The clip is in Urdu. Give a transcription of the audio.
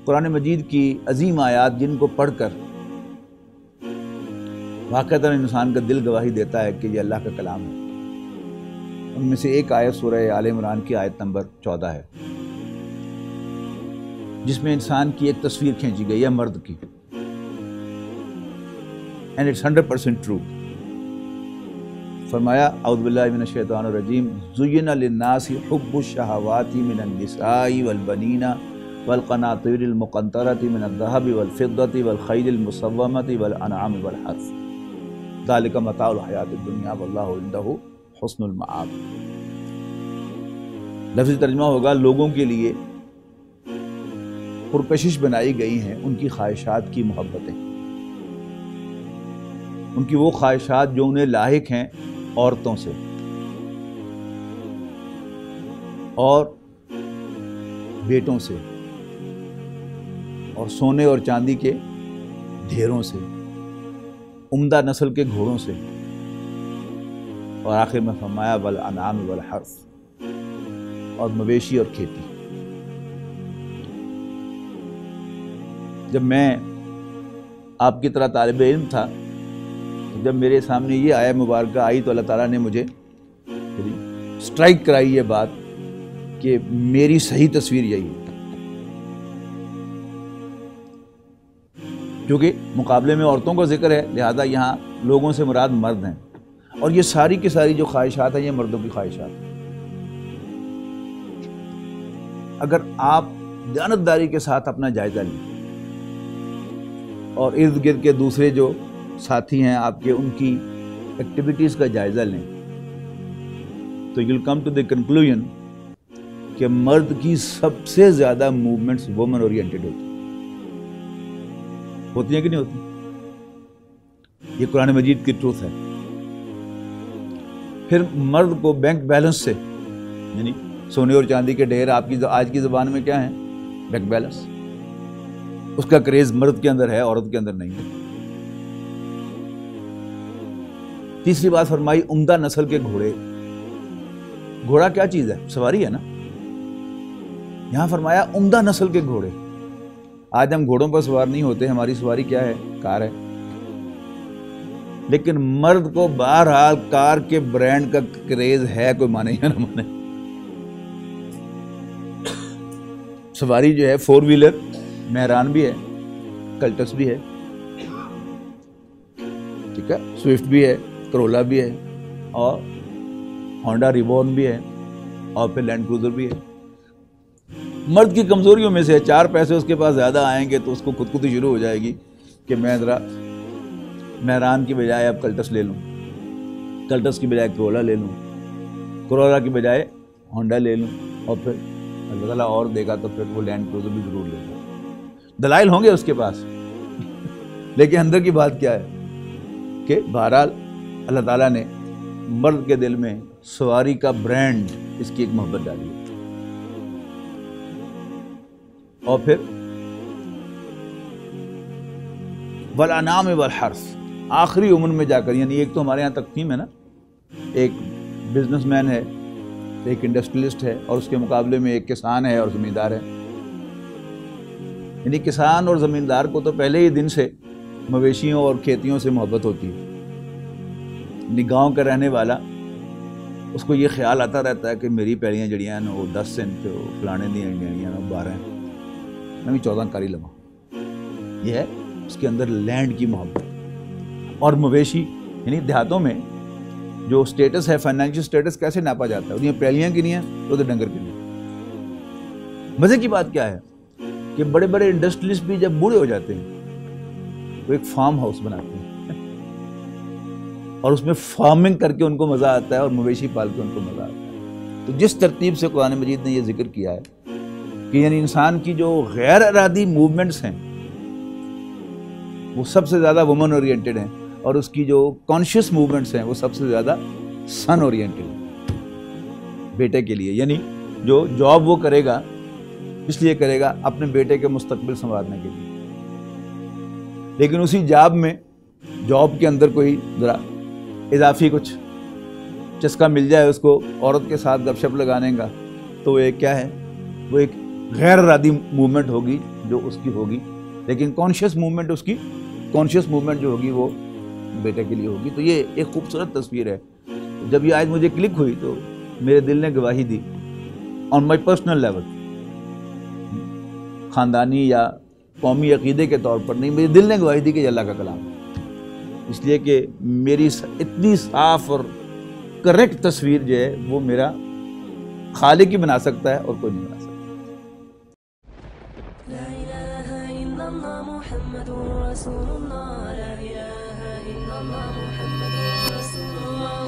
قرآن مجید کی عظیم آیات جن کو پڑھ کر واقعتاً انسان کا دل گواہی دیتا ہے کہ یہ اللہ کا کلام ہے، ان میں سے ایک آیت سورہ آل عمران کی آیت نمبر 14 ہے، جس میں انسان کی ایک تصویر کھینچی گئی ہے مرد کی، and it's 100% true۔ فرمایا اعوذ باللہ من الشیطان الرجیم زُيِّنَ لِلنَّاسِ حُبُّ الشَّهَوَاتِ مِنَ النِّسَاءِ وَالْبَنِينَ وَالْقَنَاطِيرِ الْمُقَنطَرَةِ مِنَ الذَّهَبِ وَالْفِضَّةِ وَالْخَيْلِ الْمُسَوَّمَةِ وَالْأَنْعَامِ وَالْحَرْثِ ذَلِكَ مَتَاعُ الْحَيَاةِ الدُّنْيَا وَاللَّهُ عِندَهُ حُسْنُ الْمَآبِ۔ لفظی ترجمہ ہوگا لوگوں کے لیے پرکشش بنائی گئی ہیں ان کی خواہشات کی محبتیں، ان کی وہ خواہشات جو انہیں لاحق ہیں عورتوں سے اور بیٹوں سے اور سونے اور چاندی کے ڈھیروں سے، عمدہ نسل کے گھوڑوں سے، اور آخر میں فرمایا والانعام والحرث، اور مویشی اور کھیتی۔ جب میں آپ کی طرح طالب علم تھا، جب میرے سامنے یہ آیت مبارکہ آئی تو اللہ تعالیٰ نے مجھے سٹرائک کرائی یہ بات کہ میری صحیح تصویر یہی ہے، کیونکہ مقابلے میں عورتوں کا ذکر ہے، لہذا یہاں لوگوں سے مراد مرد ہیں، اور یہ ساری کی ساری جو خواہشات ہیں یہ مردوں کی خواہشات ہیں۔ اگر آپ دیانتداری کے ساتھ اپنا جائزہ لیں اور ارد گرد کے دوسرے جو ساتھی ہیں آپ کے، ان کی ایکٹیویٹیز کا جائزہ لیں، تو you'll come to the conclusion کہ مرد کی سب سے زیادہ موومنٹس وومن اورینٹڈ ہوتی ہیں کہ نہیں ہوتی؟ یہ قرآن مجید کی ٹروتھ ہے۔ پھر مرد کو بینک بیلنس سے، یعنی سونے اور چاندی کے ڈھیر آپ کی آج کی زبان میں کیا ہیں؟ بینک بیلنس، اس کا کریز مرد کے اندر ہے، عورت کے اندر نہیں ہے۔ تیسری بات فرمائی عمدہ نسل کے گھوڑے۔ گھوڑا کیا چیز ہے؟ سواری ہے نا۔ یہاں فرمایا عمدہ نسل کے گھوڑے۔ آج ہم گھوڑوں پر سوار نہیں ہوتے، ہماری سواری کیا ہے؟ کار ہے۔ لیکن مرد کو بہرحال کار کے برانڈ کا کریز ہے، کوئی مانے یا نہ مانے۔ سواری جو ہے فور ویلر، مہران بھی ہے، کلٹس بھی ہے، ٹھیک ہے، سوئفٹ بھی ہے، کرولا بھی ہے، اور ہونڈا ریبون بھی ہے، اور پھر لینڈ کروزر بھی ہے۔ مرد کی کمزوریوں میں سے 4 پیسے اس کے پاس زیادہ آئیں گے تو اس کو خودکشی شروع ہو جائے گی کہ میں ذرا مہران کی بجائے اب کلٹس لے لوں، کلٹس کی بجائے کرولا لے لوں، کرولا کی بجائے ہونڈا لے لوں، اور پھر اللہ تعالیٰ اور دے گا تو پھر وہ لینڈ کروزر بھی ضرور لے گا۔ دلائل ہوں گے اس کے پاس، لیکن اندر کی بات کیا ہے کہ بہرحال اللہ تعالیٰ نے مرد کے دل میں سواری کا برانڈ، اس کی ایک محبت ڈالی ہے۔ اور پھر والانعام والحرث، آخری عمر میں جا کر، یعنی ایک تو ہمارے یہاں تقسیم ہے نا، ایک بزنس مین ہے، ایک انڈسٹریلسٹ ہے، اور اس کے مقابلے میں ایک کسان ہے اور زمیندار ہے۔ یعنی کسان اور زمیندار کو تو پہلے ہی دن سے مویشیوں اور کھیتیوں سے محبت ہوتی ہے۔ یعنی گاؤں کا رہنے والا، اس کو یہ خیال آتا رہتا ہے کہ میری پیڑیاں جڑیاں ہیں وہ 10 سنٹ، فلانے دیاں جڑیاں ہیں 12 ہیں، میں بھی 14 کاری لگا۔ یہ ہے اس کے اندر لینڈ کی محبت۔ اور مویشی، یعنی دیہاتوں میں جو سٹیٹس ہے، فائنینشیل سٹیٹس کیسے ناپا جاتا ہے؟ انہیں پیلیاں کی نہیں ہیں تو ڈنگر کی نہیں۔ مزے کی بات کیا ہے کہ بڑے بڑے انڈسٹریلسٹ بھی جب بوڑھے ہو جاتے ہیں تو ایک فارم ہاؤس بناتے ہیں، اور اس میں فارمنگ کر کے ان کو مزہ آتا ہے، اور مویشی پال کے ان کو مزہ آتا ہے۔ تو جس ترتیب سے قرآن مجید نے یہ ذکر کیا ہے کہ یعنی انسان کی جو غیر ارادی موومنٹس ہیں وہ سب سے زیادہ وومن اورینٹڈ ہیں، اور اس کی جو کانشیس موومنٹس ہیں وہ سب سے زیادہ سن اورینٹڈ ہیں، بیٹے کے لیے۔ یعنی جو جاب وہ کرے گا اس لیے کرے گا اپنے بیٹے کے مستقبل سنوارنے کے لیے، لیکن اسی جاب کے اندر کوئی ذرا اضافی کچھ چسکا مل جائے اس کو عورت کے ساتھ گپ شپ لگانے کا، تو وہ ایک کیا ہے؟ وہ ایک غیر ارادی موومنٹ ہوگی جو اس کی ہوگی، لیکن کانشیس موومنٹ اس کی کانشیس موومنٹ جو ہوگی وہ بیٹے کے لیے ہوگی۔ تو یہ ایک خوبصورت تصویر ہے۔ جب یہ آیت مجھے کلک ہوئی تو میرے دل نے گواہی دی آن مائی پرسنل لیول، خاندانی یا قومی عقیدے کے طور پر نہیں، میرے دل نے گواہی دی کہ یہ اللہ کا کلام ہے، اس لیے کہ میری اتنی صاف اور کریکٹ تصویر جو ہے وہ میرا خالق ہی بنا سکتا ہے اور کوئی نہیں بنا سکتا۔ لا إله إلا الله محمد رسول الله، لا إله إلا الله محمد رسول الله۔